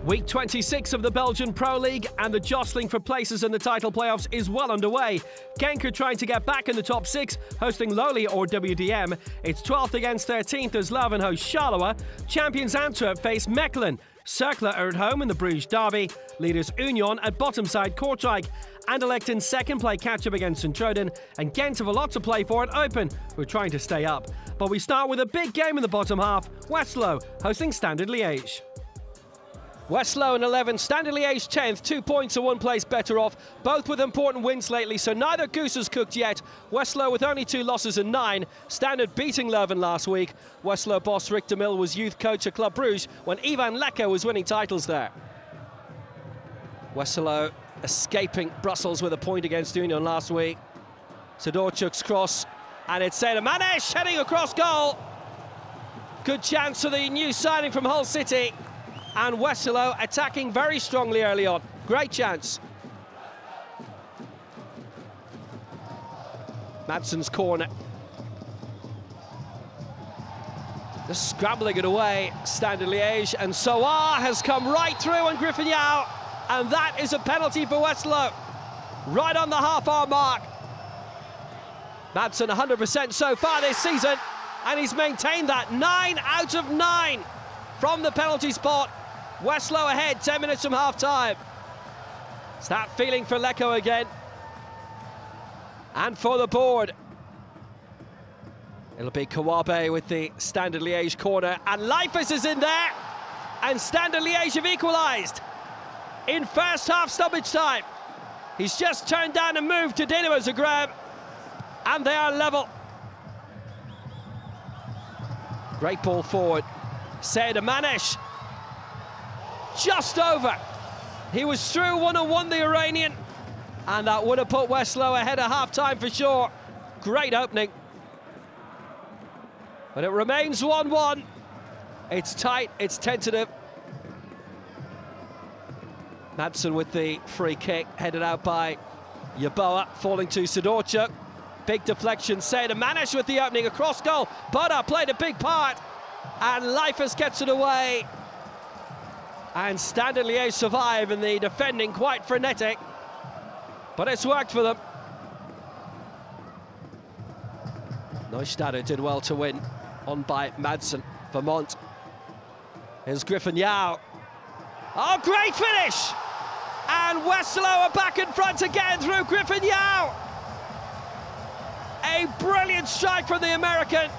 Week 26 of the Belgian Pro League and the jostling for places in the title playoffs is well underway. Genk are trying to get back in the top 6, hosting lowly RWDM. It's 12th against 13th as Leuven hosts Charleroi. Champions Antwerp face Mechelen. Cercle are at home in the Brugge derby. Leaders Union at bottom side Kortrijk. Anderlecht in second play catch-up against St-Truiden, and Gent have a lot to play for at Eupen, who are trying to stay up. But we start with a big game in the bottom half, Westerlo hosting Standard Liège. Westerlo in 11th, Standard Liège 10th, 2 points and 1 place better off, both with important wins lately, so neither goose has cooked yet. Westerlo with only 2 losses and 9, Standard beating Leuven last week. Westerlo boss Rick de Mil was youth coach at Club Brugge when Ivan Leko was winning titles there. Westerlo escaping Brussels with a point against Union last week. Sidorczuk's cross, and it's Manesh heading across goal. Good chance for the new signing from Hull City. And Westerlo attacking very strongly early on. Great chance. Madsen's corner. Just scrambling it away, Standard Liège, and Soar has come right through on Griffin Yao, and that is a penalty for Westerlo. Right on the half-hour mark. Madsen 100% so far this season, and he's maintained that. 9 out of 9 from the penalty spot. Westerlo ahead, 10 minutes from half-time. It's that feeling for Leko again. And for the board. It'll be Kawabe with the Standard Liège corner, and Leifers is in there. And Standard Liège have equalised in first half stoppage time. He's just turned down a move to Dynamo Zagreb, and they are level. Great ball forward. Manesh. Just over. He was through 1-1, the Iranian, and that would have put Westerlo ahead at half-time for sure. Great opening. But it remains 1-1. It's tight, it's tentative. Madsen with the free kick, headed out by Yeboah, falling to Sidorczuk. Big deflection, Manesh with the opening, across goal. Boda played a big part, and Leifers gets it away. And Standard Liège survive, and the defending quite frenetic, but it's worked for them. Neustadter did well to win, on by Madsen. Vermont. Here's Griffin Yao. Oh, great finish! And Westerlo are back in front again through Griffin Yao. A brilliant strike from the American,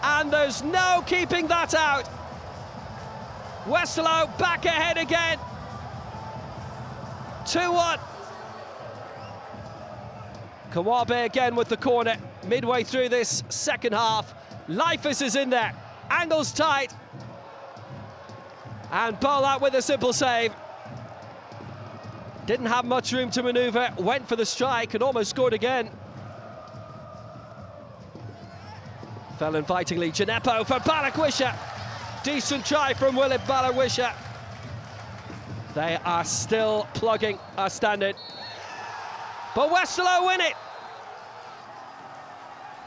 and there's no keeping that out. Westerlo back ahead again. 2-1. Kawabe again with the corner midway through this second half. Leifers is in there. Angles tight. And Bolat with a simple save. Didn't have much room to manoeuvre. Went for the strike and almost scored again. Fell invitingly. Gineppo for Balakwisha. Decent try from Willem Balakwisha. They are still plugging our Standard. But Westerlo win it.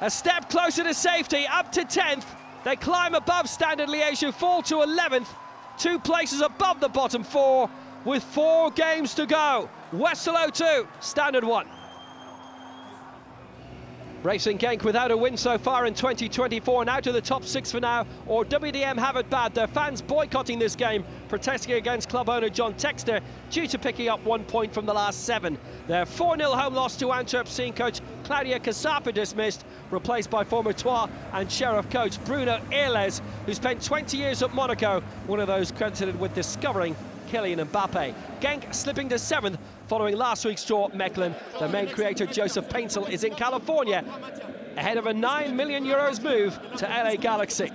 A step closer to safety, up to 10th. They climb above Standard Liège, who fall to 11th. 2 places above the bottom 4 with 4 games to go. Westerlo 2, Standard 1. Racing Genk without a win so far in 2024 and out of the top 6 for now, or WDM have it bad. Their fans boycotting this game, protesting against club owner John Texter due to picking up 1 point from the last 7. Their 4-0 home loss to Antwerp seeing coach Claudia Cassapa dismissed, replaced by former Troyes and Sheriff coach Bruno Irles, who spent 20 years at Monaco, one of those credited with discovering Kylian Mbappe. Genk slipping to 7th following last week's draw at Mechelen. The main creator Joseph Paintsel is in California ahead of a €9 million move to LA Galaxy.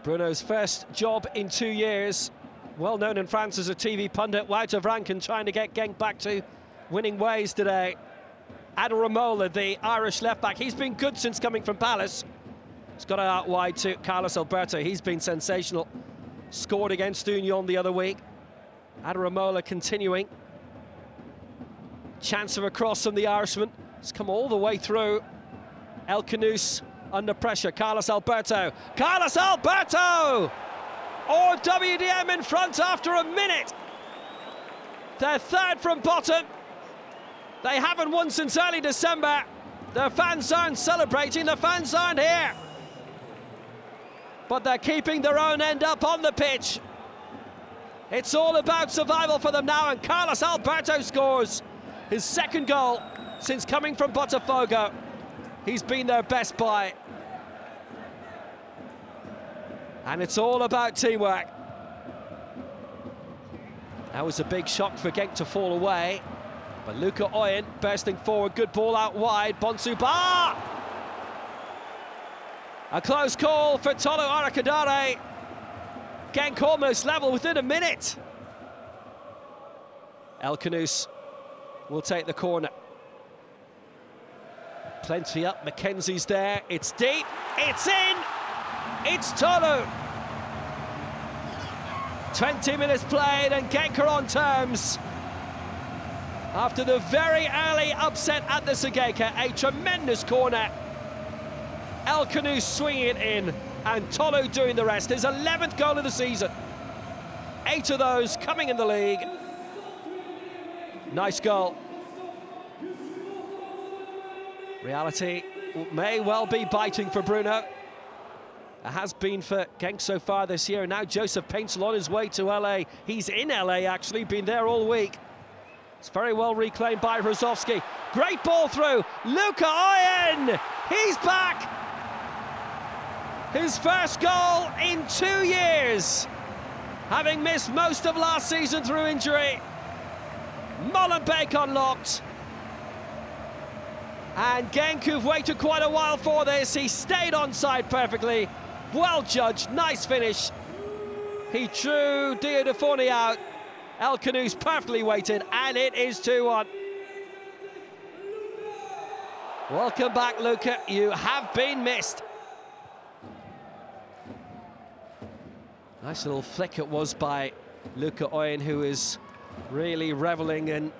Bruno's first job in 2 years. Well known in France as a TV pundit, Wouter Vranken trying to get Genk back to winning ways today. Adel Ramola, the Irish left-back, he's been good since coming from Palace. He's got it out wide to Carlos Alberto, he's been sensational. Scored against Union the other week. Adel Ramola continuing. Chance of a cross from the Irishman. It's come all the way through. El Canoes under pressure. Carlos Alberto. Carlos Alberto! RWDM in front after a minute. They're third from bottom. They haven't won since early December. The fans aren't celebrating, the fans aren't here. But they're keeping their own end up on the pitch. It's all about survival for them now, and Carlos Alberto scores his second goal since coming from Botafogo. He's been their best buy. And it's all about teamwork. That was a big shock for Genk to fall away. But Luca Oyen bursting forward, good ball out wide, Bonsuba! A close call for Tolo Arakadare. Genk almost level within a minute. El Khanous will take the corner. Plenty up, Mackenzie's there, it's deep, it's in! It's Tolo! 20 minutes played and Genk are on terms. After the very early upset at the Segeka, a tremendous corner. El Khanous swinging it in, and Tolo doing the rest. His 11th goal of the season. 8 of those coming in the league. Nice goal. Reality may well be biting for Bruno. It has been for Genk so far this year. And now Joseph Paintsel on his way to LA. He's in LA, actually, been there all week. It's very well reclaimed by Hrozovsky. Great ball through. Luca Oyen! He's back! His first goal in 2 years. Having missed most of last season through injury. Molenbeek unlocked. And Genk, who've waited quite a while for this, he stayed onside perfectly. Well judged, nice finish. He drew Diodefoni out. El Khanous perfectly weighted, and it is 2-1. Welcome back, Luca. You have been missed. Nice little flick it was by Luca Oyen, who is really reveling and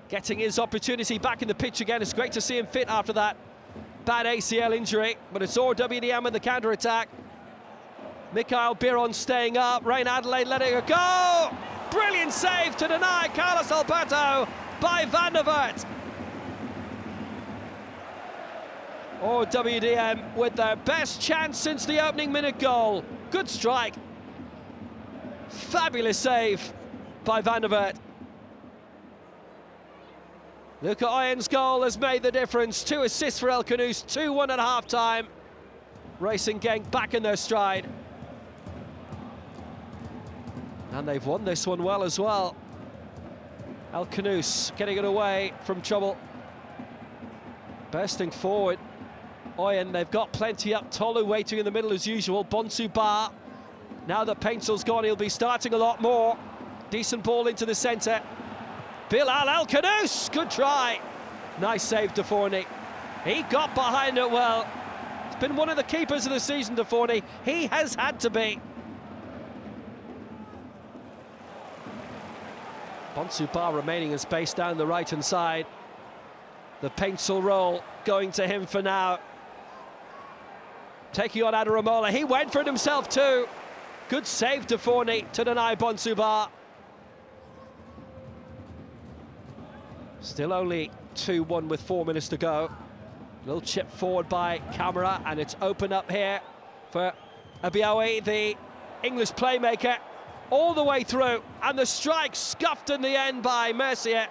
getting his opportunity back in the pitch again. It's great to see him fit after that bad ACL injury, but it's RWDM in the counter-attack. Mikhail Biron staying up, Rein Adelaide letting it go! Brilliant save to deny Carlos Alberto by Van der Vaart. RWDM with their best chance since the opening minute goal. Good strike. Fabulous save by Van der Vaart. Luca Oyen's goal has made the difference. 2 assists for El Khanous, 2-1 at half-time. Racing Genk back in their stride. And they've won this one well as well. El Khanous getting it away from trouble. Bursting forward. Oyen, they've got plenty up. Tolu waiting in the middle as usual. Bonsuba. Now that Paintsel's gone, he'll be starting a lot more. Decent ball into the centre. Bilal El Khanous, good try. Nice save, Deforney. He got behind it well. It's been one of the keepers of the season, Deforney. He has had to be. Bonsuba remaining in space down the right-hand side. The Paintsel roll going to him for now. Taking on Adaramola. He went for it himself too. Good save, Deforney, to deny Bonsuba. Still only 2-1 with 4 minutes to go. Little chip forward by Camara, and it's open up here for Abiaoui, the English playmaker, all the way through, and the strike scuffed in the end by Mercier.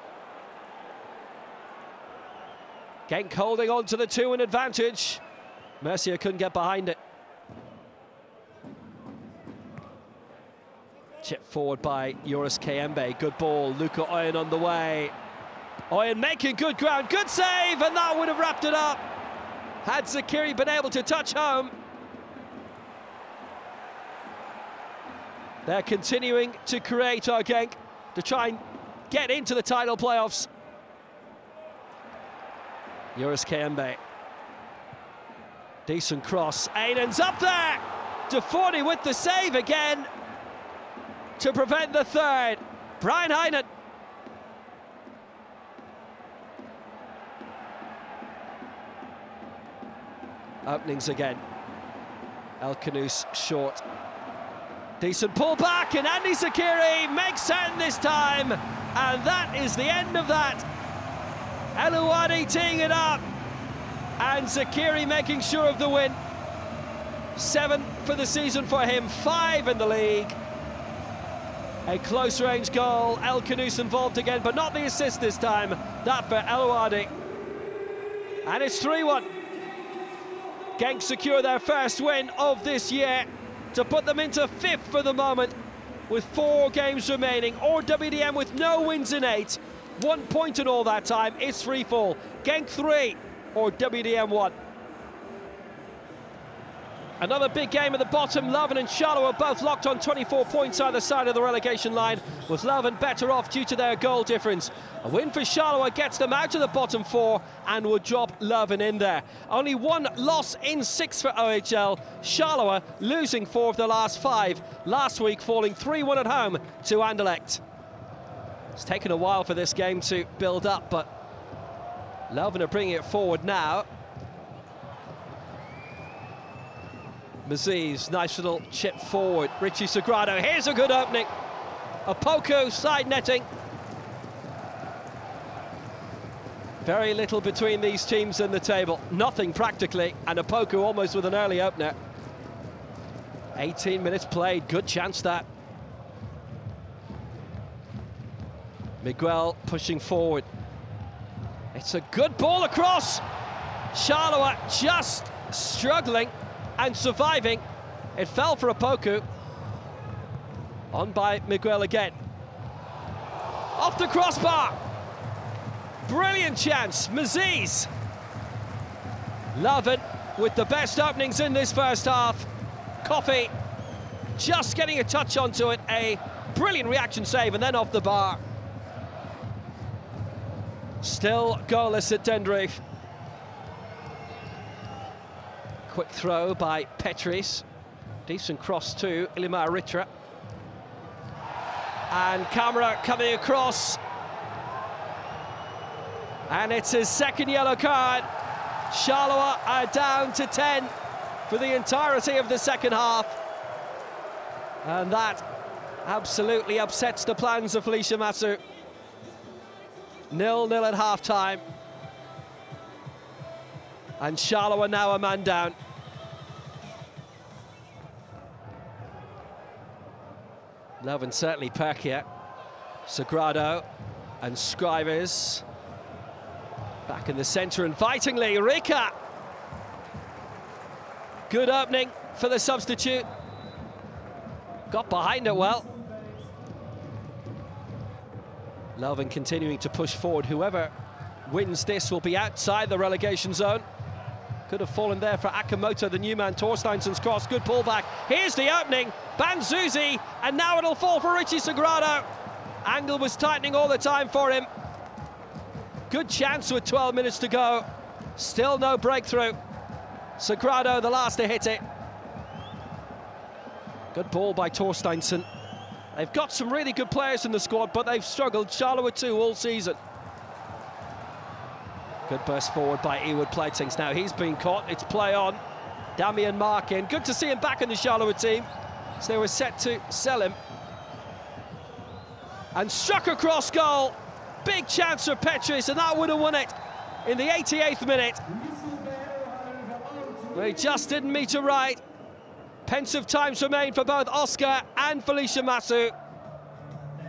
Genk holding on to the 2-1 advantage. Mercier couldn't get behind it. Chip forward by Joris Kayembe, good ball, Luca Oyen on the way. Oyen making good ground, good save, and that would have wrapped it up. Had Zakiri been able to touch home. They're continuing to create our Genk to try and get into the title playoffs. Joris Kayembe. Decent cross, Aynan's up there! Deforney with the save again to prevent the third. Brian Aynan. Openings again. El Khanous short. Decent pull back, and Andy Zakiri makes certain this time, and that is the end of that. Elouadi teeing it up, and Zakiri making sure of the win. 7 for the season for him, 5 in the league. A close-range goal. El Khanous involved again, but not the assist this time. That for Elouadi. And it's 3-1. Genk secure their first win of this year to put them into 5th for the moment with 4 games remaining. RWDM with no wins in 8. 1 point in all that time. It's free fall. Genk 3, RWDM 1. Another big game at the bottom. Leuven and Charleroi both locked on 24 points either side of the relegation line, with Leuven better off due to their goal difference. A win for Charleroi gets them out of the bottom 4 and will drop Leuven in there. Only 1 loss in 6 for OHL. Charleroi losing 4 of the last 5. Last week falling 3-1 at home to Anderlecht. It's taken a while for this game to build up, but Leuven are bringing it forward now. Maziz, nice little chip forward. Richie Sagrado, here's a good opening. Opoku, side netting. Very little between these teams in the table. Nothing practically, and Opoku almost with an early opener. 18 minutes played, good chance that. Miguel pushing forward. It's a good ball across. Charleroi just struggling and surviving. It fell for Opoku. On by Miguel again. Off the crossbar. Brilliant chance, Maziz. Leuven with the best openings in this first half. Coffey just getting a touch onto it. A brilliant reaction save and then off the bar. Still goalless at Dendreef. Quick throw by Petris. Decent cross to Ilimar Ritra. And Camara coming across. And it's his second yellow card. Charleroi are down to 10 for the entirety of the second half. And that absolutely upsets the plans of Felicia Massu. 0-0 at half-time. And Charleroi now a man down. Leuven certainly perkier. Sagrado and Scrivers. Back in the centre invitingly, Rika. Good opening for the substitute. Got behind it well. Leuven continuing to push forward. Whoever wins this will be outside the relegation zone. Could have fallen there for Akamoto, the new man. Torsteinson's cross, good pullback. Here's the opening, Banzuzi, and now it'll fall for Richie Sagrado. Angle was tightening all the time for him. Good chance with 12 minutes to go. Still no breakthrough. Sagrado, the last to hit it. Good ball by Torsteinsson. They've got some really good players in the squad, but they've struggled. Charleroi too all season. Good burst forward by Ewood Platings. Now he's been caught. It's play on. Damian Markin. Good to see him back in the Charleroi team. So they were set to sell him. And struck across goal. Big chance for Petris, and that would have won it in the 88th minute. They just didn't meet a right. Pensive times remain for both Oscar and Felicia Massu.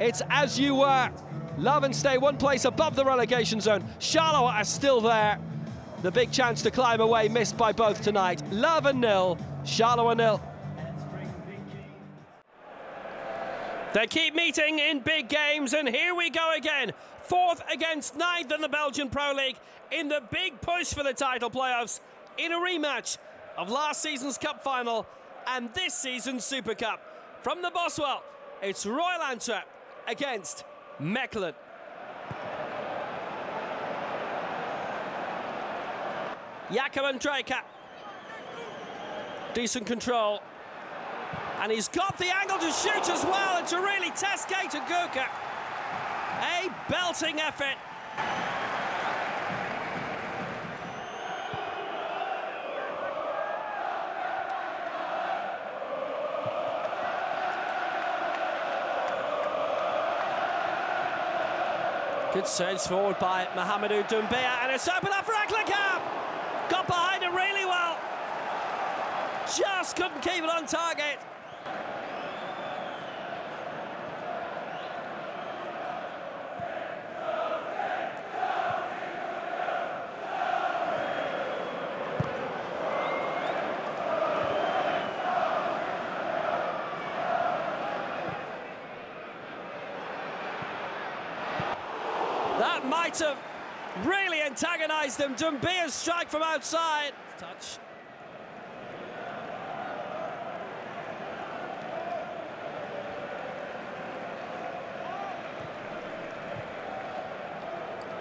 It's as you were. Leuven stay 1 place above the relegation zone. Charleroi are still there. The big chance to climb away missed by both tonight. Leuven 0, Charleroi 0. They keep meeting in big games, and here we go again. 4th against 9th in the Belgian Pro League in the big push for the title playoffs in a rematch of last season's Cup final and this season's Super Cup. From the Boswell, it's Royal Antwerp against Mechelen. Jakob Andrejka. Decent control. And he's got the angle to shoot as well, and to really test Kate Guka. A belting effort. Good surge forward by Mohamedou Doumbia, and it's open up for Eklikamp. Got behind it really well. Just couldn't keep it on target. That might have really antagonised them. Doumbia's strike from outside. Touch.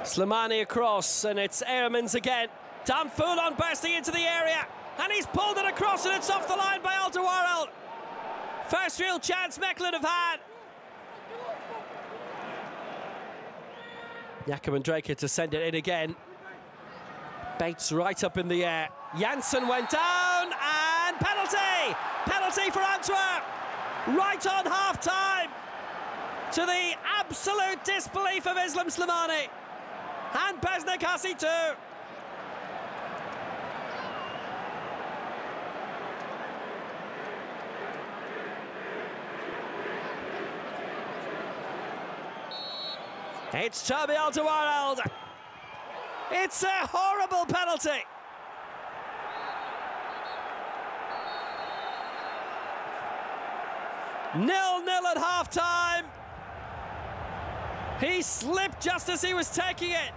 Slimani across, and it's Ehrmans again. Damfoulon bursting into the area, and he's pulled it across, and it's off the line by Alderweireld. First real chance Mechelen have had. Jakob and Draker to send it in again. Bates right up in the air. Janssen went down, and penalty! Penalty for Antwerp! Right on half-time! To the absolute disbelief of Islam Slimani. And Besnakasi too. It's Toby Alderweireld. It's a horrible penalty. Nil-nil at half-time. He slipped just as he was taking it.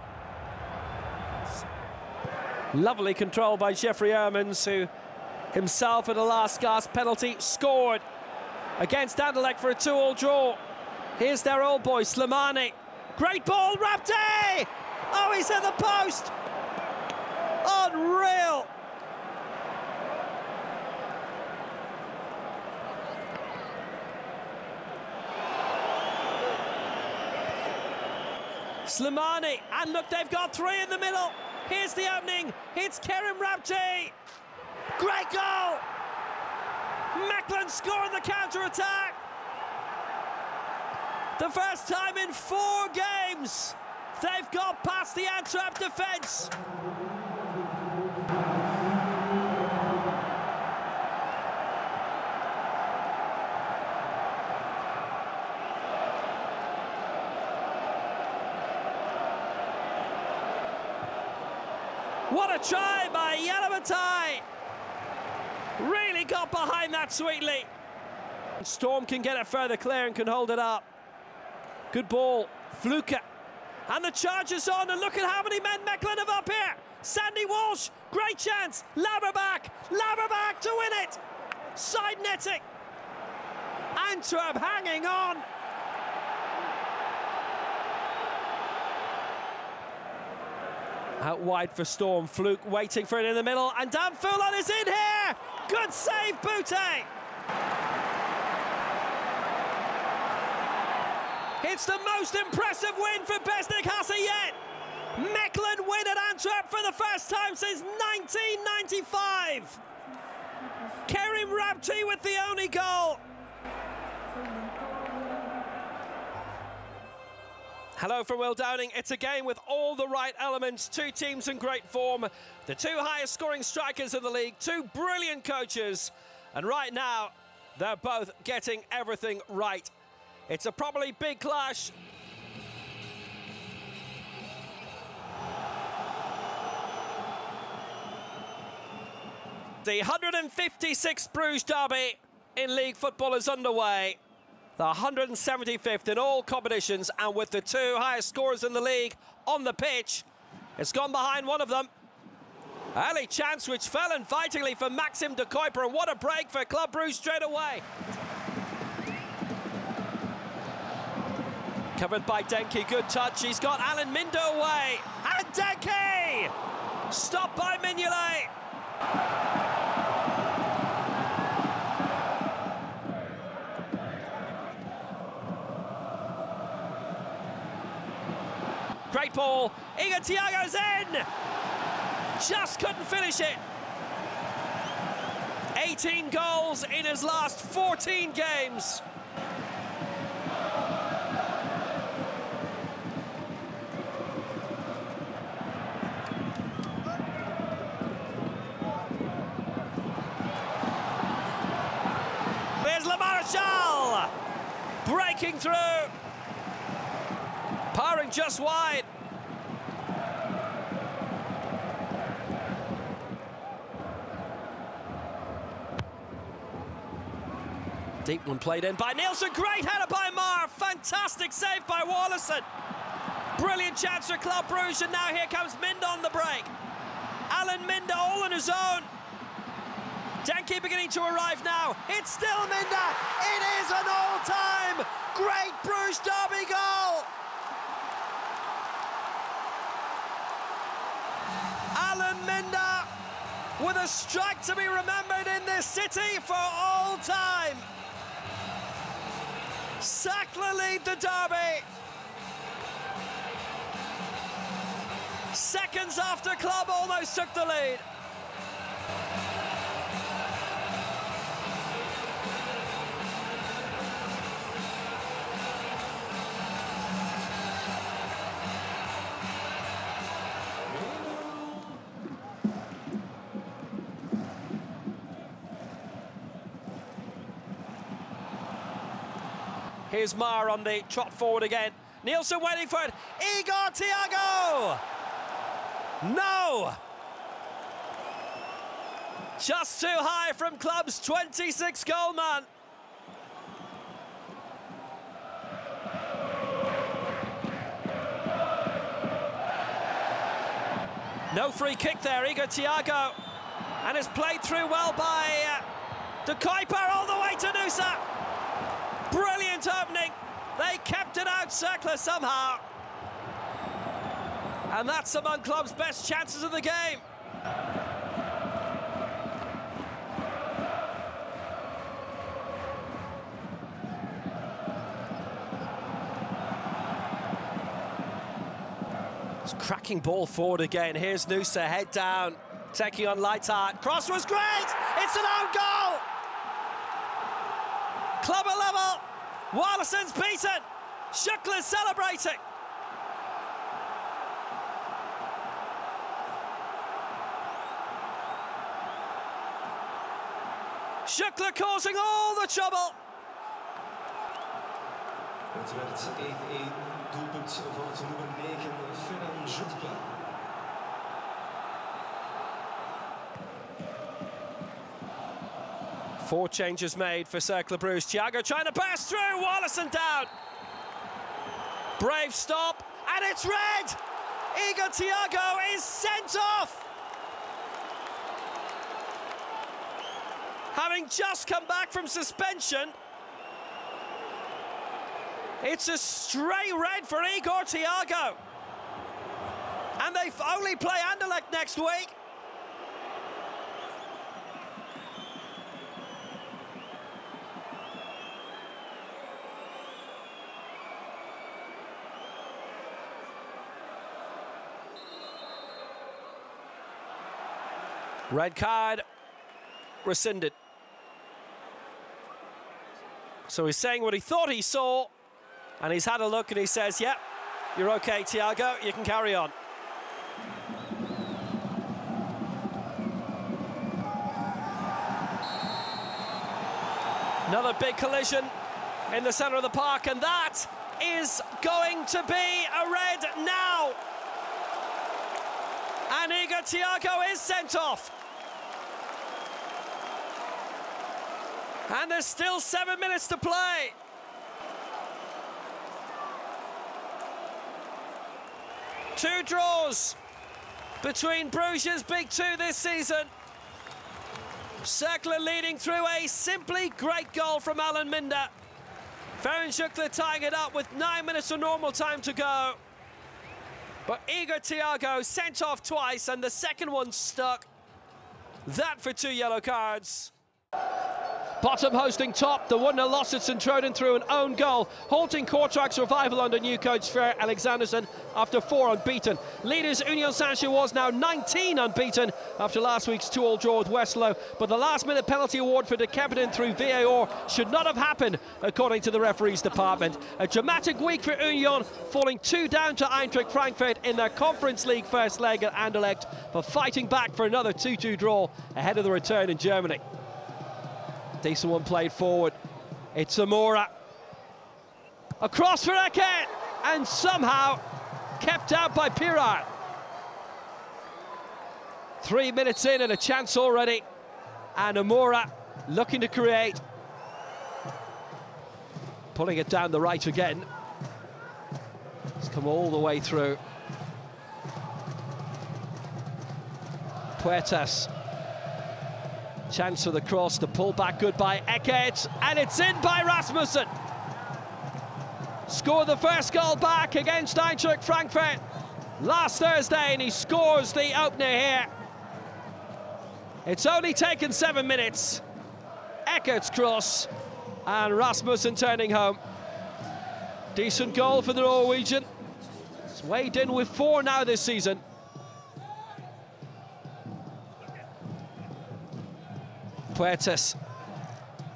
Lovely control by Jeffrey Ehrmans, who himself at a last-gasp penalty scored against Anderlecht for a 2-2 draw. Here's their old boy, Slimani. Great ball, Rapte! Oh, he's at the post! Unreal! Slimani, and look, they've got three in the middle. Here's the opening, it's Kerim Rapte. Great goal! Mechelen score on the counter-attack. The first time in 4 games they've got past the Antwerp defence. What a try by Yalamatai! Really got behind that sweetly. Storm can get it further clear and can hold it up. Good ball, Fluke. And the charge is on, and look at how many men Mechelen have up here. Sandy Walsh, great chance. Laberback to win it. Side netting. Antwerp hanging on. Out wide for Storm, Fluke waiting for it in the middle, and Damfoulon is in here. Good save, Boutte. It's the most impressive win for Besnakasi yet. Mechelen win at Antwerp for the first time since 1995. Kerim Rapte with the only goal. Hello from Will Downing. It's a game with all the right elements. 2 teams in great form. The 2 highest scoring strikers in the league. 2 brilliant coaches. And right now, they're both getting everything right. It's a probably big clash. The 156th Bruges derby in league football is underway. The 175th in all competitions, and with the 2 highest scorers in the league on the pitch, it's gone behind one of them. Early chance which fell invitingly for Maxim de Kuiper, and what a break for Club Brugge straight away. Covered by Denke, good touch. He's got Alan Mindo away. And Denke! Stopped by Mignolet. Great ball. Iga Thiago's in. Just couldn't finish it. 18 goals in his last 14 games. Charles breaking through, powering just wide. Deep one played in by Nielsen, great header by Marr, fantastic save by Wallason. Brilliant chance for Club Brugge, and now here comes Minda on the break. Alan Minda all on his own. Denke beginning to arrive now. It's still Minda. It is an all-time great Bruges derby goal. Alan Minda with a strike to be remembered in this city for all time. Cercle lead the derby. Seconds after Club almost took the lead. Here's Marr on the trot forward again. Nielsen waiting for it. Igor Thiago! No! Just too high from Club's 26 goal man. No free kick there, Igor Thiago. And it's played through well by De Kuiper all the way to Nusa. Brilliant opening. They kept it out, Cercle somehow. And that's among Club's best chances of the game. It's cracking ball forward again. Here's Nusa, head down, taking on Lightheart. Cross was great. It's an own goal. Club at level. Wallison's beaten. Schuckler's celebrating. Schuckler causing all the trouble. Het werd 1-1, doelpunt van het nummer 9, Ferran Jupiler. Four changes made for Cercle Brugge. Thiago trying to pass through, Wallison down. Brave stop, and it's red! Igor Thiago is sent off! Having just come back from suspension, it's a straight red for Igor Thiago. And they only play Anderlecht next week. Red card rescinded. So he's saying what he thought he saw, and he's had a look and he says, yep, you're okay, Thiago, you can carry on. Another big collision in the center of the park, and that is going to be a red now. And Igor Thiago is sent off. And there's still 7 minutes to play. Two draws between Bruges' big two this season. Cercle leading through a simply great goal from Alan Minda. Ferran Schuckler tying it up with 9 minutes of normal time to go. But Igor Thiago sent off twice, and the second one stuck. That for 2 yellow cards. Bottom hosting top, the 1-0 loss at Sint-Truiden through an own goal, halting Kortrijk's revival under new coach Sver Alexanderson after 4 unbeaten. Leaders Union Saint-Gilloise now 19 unbeaten after last week's 2-2 draw with Westerlo, but the last-minute penalty award for De Kempenen through VAR should not have happened, according to the referees department. A dramatic week for Union, falling 2 down to Eintracht Frankfurt in their Conference League first leg at Anderlecht, but fighting back for another 2-2 draw ahead of the return in Germany. Decent one played forward. It's Amora. Across for Eke, and somehow kept out by Pirar. 3 minutes in and a chance already. And Amora looking to create. Pulling it down the right again. It's come all the way through. Puertas. Chance for the cross, the pull back good by Eke, and it's in by Rasmussen. Scored the first goal back against Eintracht Frankfurt last Thursday, and he scores the opener here. It's only taken 7 minutes. Ekert's cross, and Rasmussen turning home. Decent goal for the Norwegian. He's weighed in with 4 now this season. Puertas,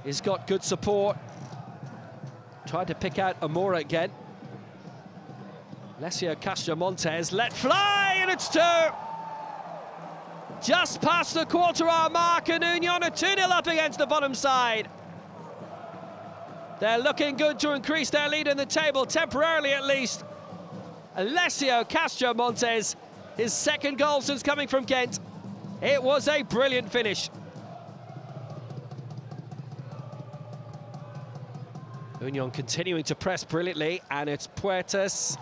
he's got good support. Tried to pick out Amora again. Alessio Castromontes let fly, and it's 2. Just past the quarter-hour mark, and Union are 2-0 up against the bottom side. They're looking good to increase their lead in the table, temporarily at least. Alessio Castromontes, his second goal since coming from Ghent. It was a brilliant finish. Union continuing to press brilliantly, and it's Puertas.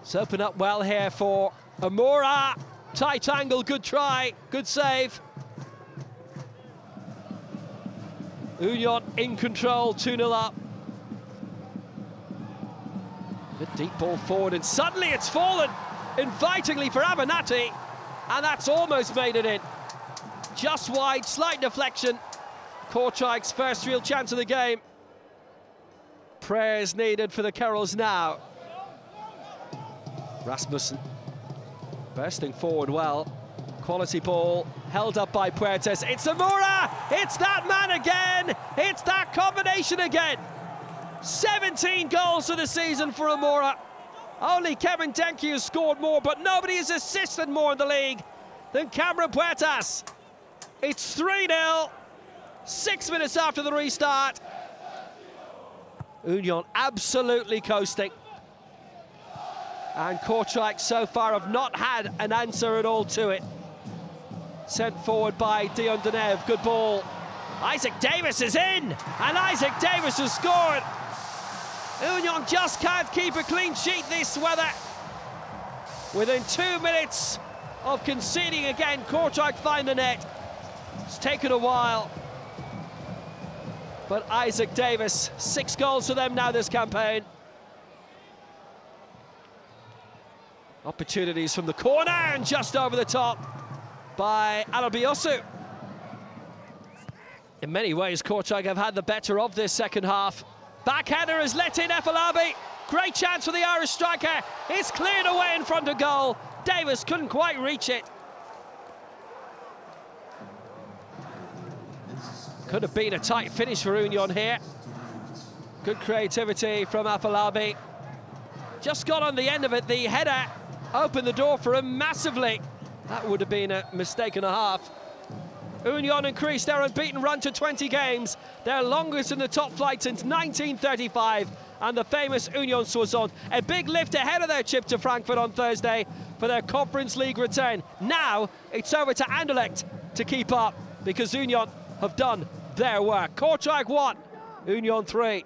It's opened up well here for Amora. Tight angle, good try, good save. Union in control, 2-0 up. Good deep ball forward, and suddenly it's fallen invitingly for Abernathy, and that's almost made it in. Just wide, slight deflection. Kortrijk's first real chance of the game. Prayers needed for the Kerels now. Rasmussen bursting forward well. Quality ball held up by Puertas. It's Amora! It's that man again! It's that combination again! 17 goals for the season for Amora. Only Kevin Denke has scored more, but nobody has assisted more in the league than Cameron Puertas. It's 3-0, 6 minutes after the restart. Union absolutely coasting. And Kortrijk so far have not had an answer at all to it. Sent forward by Dion Denev, good ball. Isaac Davis is in, and Isaac Davis has scored. Union just can't keep a clean sheet this weather. Within 2 minutes of conceding again, Kortrijk find the net. It's taken a while. But Isaac Davis, 6 goals for them now this campaign. Opportunities from the corner, and just over the top by Alabiosu. In many ways, Kortrijk have had the better of this second half. Backhander has let in Efalabi. Great chance for the Irish striker. It's cleared away in front of goal. Davis couldn't quite reach it. Could have been a tight finish for Union here. Good creativity from Afalabi. Just got on the end of it. The header opened the door for him massively. That would have been a mistake and a half. Union increased their unbeaten run to 20 games, their longest in the top flight since 1935, and the famous Union Soissons. A big lift ahead of their trip to Frankfurt on Thursday for their Conference League return. Now it's over to Anderlecht to keep up, because Union have done their work. Kortrijk 1, Union 3.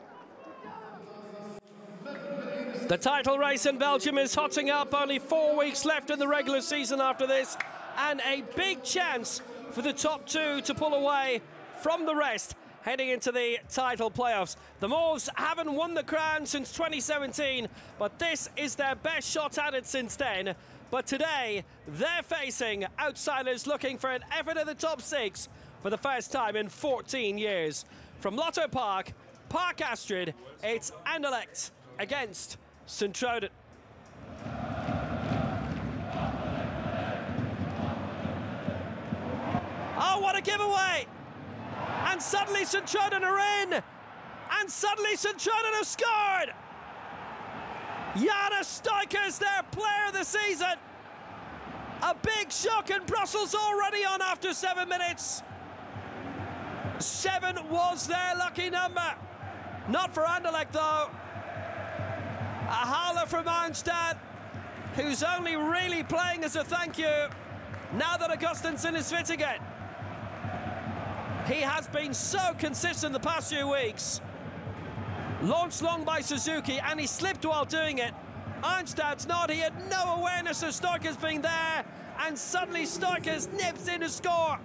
The title race in Belgium is hotting up. Only 4 weeks left in the regular season after this, and a big chance for the top 2 to pull away from the rest heading into the title playoffs. The Mauves haven't won the crown since 2017, but this is their best shot at it since then. But today, they're facing outsiders looking for an effort at the top 6 for the first time in 14 years. From Lotto Park, Park Astrid, it's Anderlecht against Sint-Truiden. Oh, what a giveaway! And suddenly Sint-Truiden are in! And suddenly Sint-Truiden have scored! Janus Stoikers, their player of the season! A big shock, and Brussels already on after 7 minutes. 7 was their lucky number. Not for Anderlecht, though. A howler from MATCHDAY, who's only really playing as a thank you now that Augustinsson is fit again. He has been so consistent the past few weeks. Launched long by Suzuki, and he slipped while doing it. MATCHDAY's not. He had no awareness of Stoikers being there, and suddenly Stoikers nips in to score.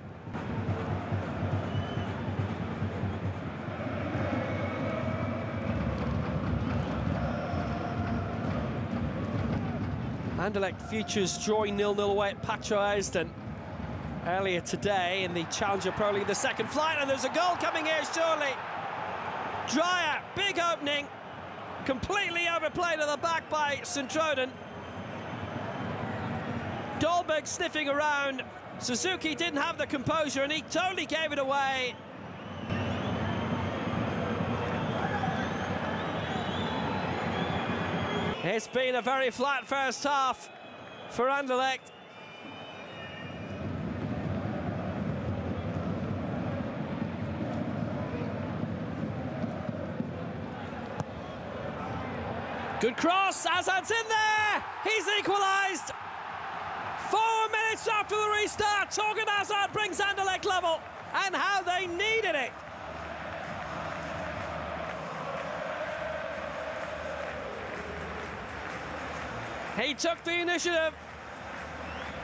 Anderlecht futures drawing 0-0 away at Pacho earlier today in the Challenger Pro League, the second flight, and there's a goal coming here, surely. Dreyer, big opening, completely overplayed at the back by Sint-Truiden. Dolberg sniffing around. Suzuki didn't have the composure, and he totally gave it away. It's been a very flat first half for Anderlecht. Good cross, Azad's in there! He's equalised! 4 minutes after the restart, Torgan Hazard brings Anderlecht level, and how they needed it! He took the initiative.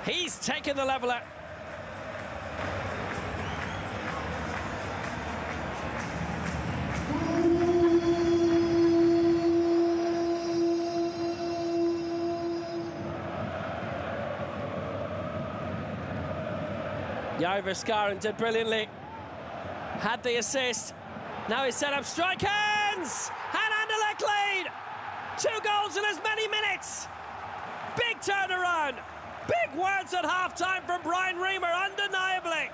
He's taken the leveller. Jaiver Skaren did brilliantly. Had the assist. Now he's set up strike hands. And Anderlecht lead. 2 goals in as many minutes. Big turnaround. Big words at half-time from Brian Reamer, undeniably.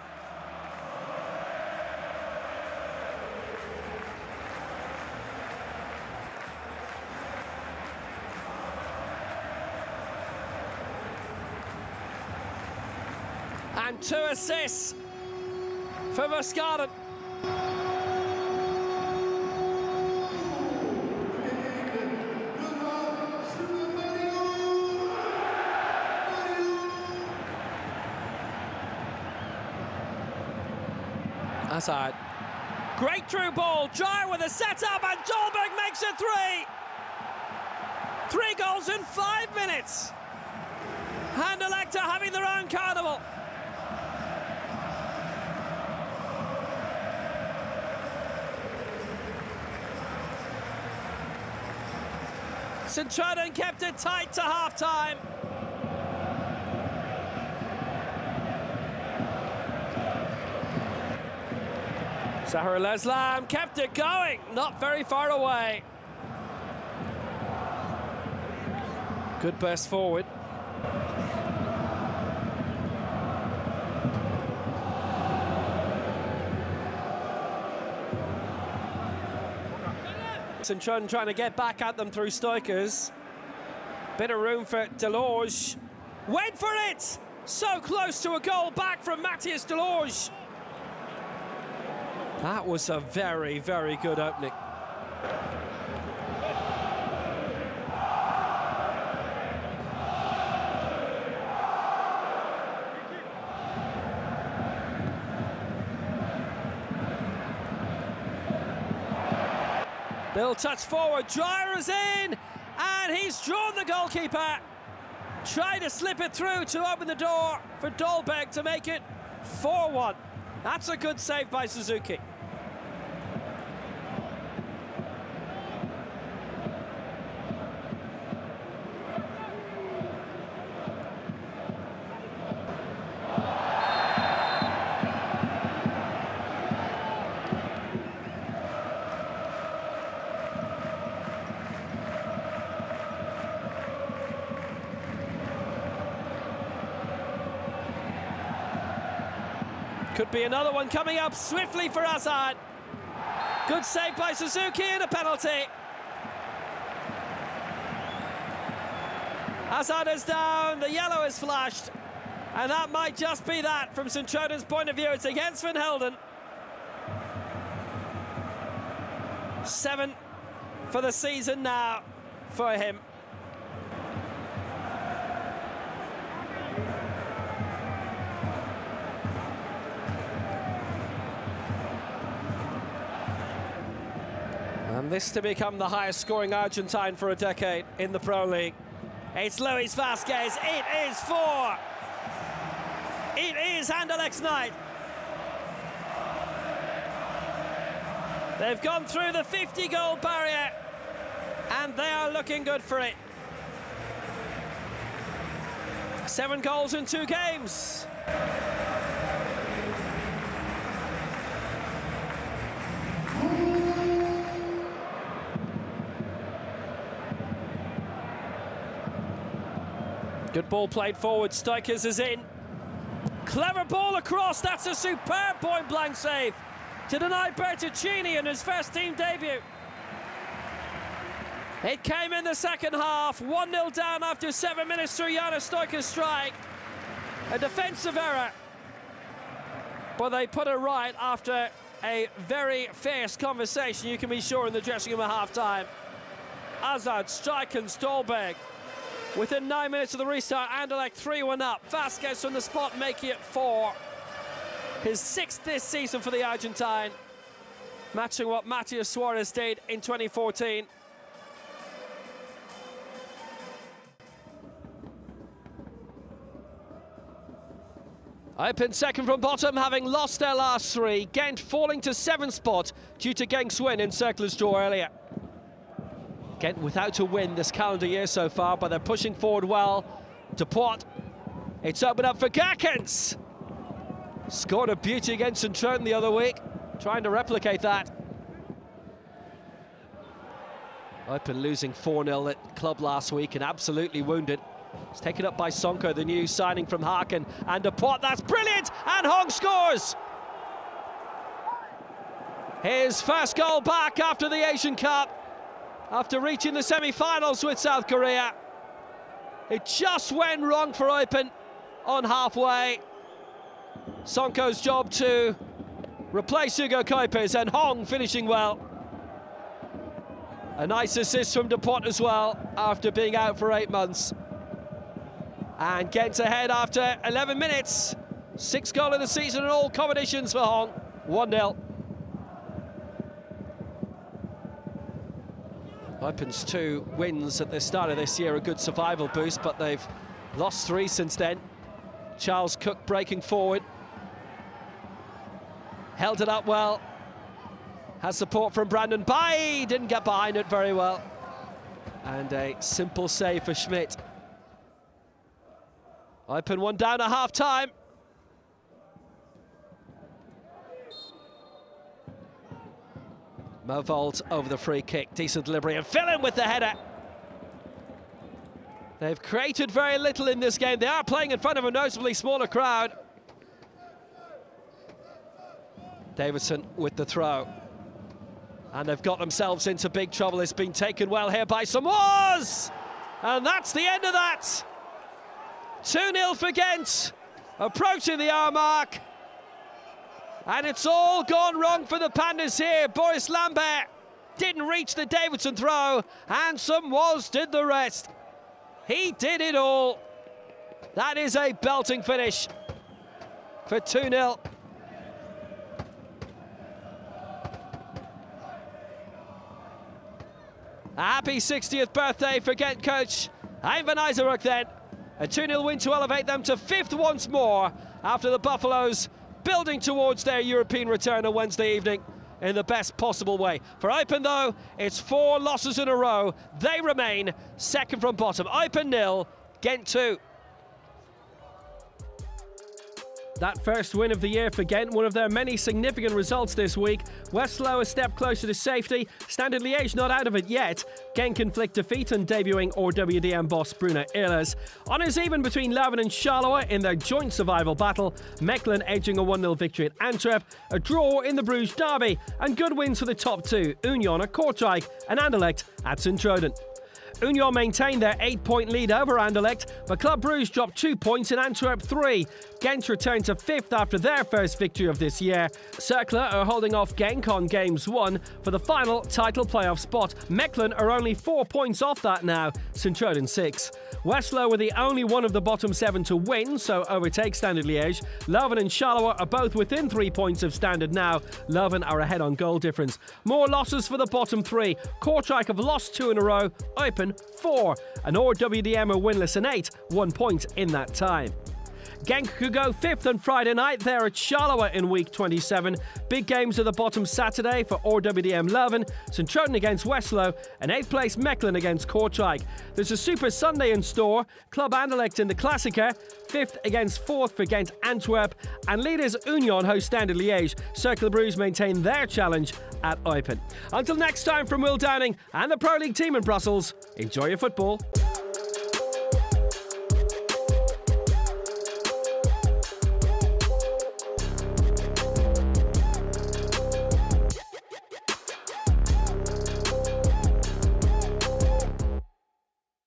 And 2 assists for Skaren. Hazard. Great through ball. Dreyer with a set-up, and Dolberg makes it 3. 3 goals in 5 minutes. Anderlecht are having their own carnival. Sint-Truiden kept it tight to half-time. Zahra Leslam kept it going, not very far away. Good burst forward. Sint-Truiden trying to get back at them through Stoikers. Bit of room for Delorge. Went for it! So close to a goal back from Matthias Delorge. That was a very, very good opening. Little touch forward, Dreyer is in, and he's drawn the goalkeeper. Tried to slip it through to open the door for Dolberg to make it 4-1. That's a good save by Suzuki. Could be another one coming up swiftly for Hazard. Good save by Suzuki and a penalty. Hazard is down, the yellow is flashed, and that might just be that from Sint-Truiden's point of view. It's against Van Helden. 7 for the season now for him. And this to become the highest scoring Argentine for a decade in the Pro League. It's Luis Vázquez. It is 4. It is Anderlecht's night. They've gone through the 50-goal barrier, and they are looking good for it. 7 goals in 2 games. Good ball played forward. Stikers is in. Clever ball across. That's a superb point-blank save to deny Bertuccini in his first team debut. It came in the second half. 1-0 down after 7 minutes through Janus Stikers' strike. A defensive error, but they put it right after a very fierce conversation, you can be sure, in the dressing room at half-time. Azad, Strike and Stolberg. Within 9 minutes of the restart, Anderlecht 3-1 up. Vázquez from the spot, making it 4. His 6th this season for the Argentine, matching what Matias Suarez did in 2014. Eupen second from bottom, having lost their last 3. Gent falling to 7th spot due to Genk's win in Cercle's draw earlier. Gent without a win this calendar year so far, but they're pushing forward well. Deport. It's opened up for Gerkens. Scored a beauty against St. Troten the other week, trying to replicate that. Eupen losing 4-0 at club last week and absolutely wounded. It's taken up by Sonko, the new signing from Haken, and Deport. That's brilliant, and Hong scores! His first goal back after the Asian Cup, after reaching the semi-finals with South Korea. It just went wrong for Eupen on halfway. Sonko's job to replace Hugo Kuipers, and Hong finishing well. A nice assist from Deport as well, after being out for 8 months. And Gent ahead after 11 minutes. 6th goal of the season in all competitions for Hong. 1-0. Eupen's 2 wins at the start of this year, a good survival boost, but they've lost 3 since then. Charles Cook breaking forward. Held it up well. Has support from Brandon Bai. Didn't get behind it very well. And a simple save for Schmidt. Eupen 1 down at half-time. Movold over the free kick, decent delivery, and fill in with the header. They've created very little in this game. They are playing in front of a noticeably smaller crowd. Davidson with the throw. And they've got themselves into big trouble. It's been taken well here by Samoas! And that's the end of that. 2-0 for Gent, approaching the hour mark. And it's all gone wrong for the Pandas here. Boris Lambert didn't reach the Davidson throw, and Samoas did the rest. He did it all. That is a belting finish for 2-0. A happy 60th birthday for Gent coach Hein van Ijzerhoek then. A 2-0 win to elevate them to 5th once more after the Buffaloes building towards their European return on Wednesday evening in the best possible way. For Eupen, though, it's 4 losses in a row. They remain second from bottom. Eupen 0, Gent 2. That first win of the year for Gent, one of their many significant results this week. Westerlo a step closer to safety. Standard Liège not out of it yet. Genk can flick defeat on debuting RWDM boss Bruno Ehlers. Honours even between Leuven and Charleroi in their joint survival battle. Mechelen edging a 1-0 victory at Antwerp. A draw in the Bruges derby. And good wins for the top 2, Union at Kortrijk and Anderlecht at St. Troten. Union maintained their 8-point lead over Anderlecht, but Club Brugge dropped 2 points and Antwerp 3. Gent returned to 5th after their first victory of this year. Cercle are holding off Genk on games 1 for the final title playoff spot. Mechelen are only 4 points off that now, Sint-Truiden 6. Westerlo were the only one of the bottom 7 to win, so overtake Standard Liège. Leuven and Charleroi are both within 3 points of Standard now. Leuven are ahead on goal difference. More losses for the bottom 3. Kortrijk have lost 2 in a row, Eupen 4, and RWDM are winless in 8, 1 point in that time. Genk could go 5th on Friday night there at Charleroi in week 27. Big games at the bottom Saturday for RWDM Leuven, Sint-Truiden against Westerlo, and 8th place Mechelen against Kortrijk. There's a Super Sunday in store. Club Anderlecht in the Klassieker, 5th against 4th for Gent Antwerp, and leaders Union host Standard Liège. Cercle Bruges maintain their challenge at Eupen. Until next time from Will Downing and the Pro League team in Brussels, enjoy your football.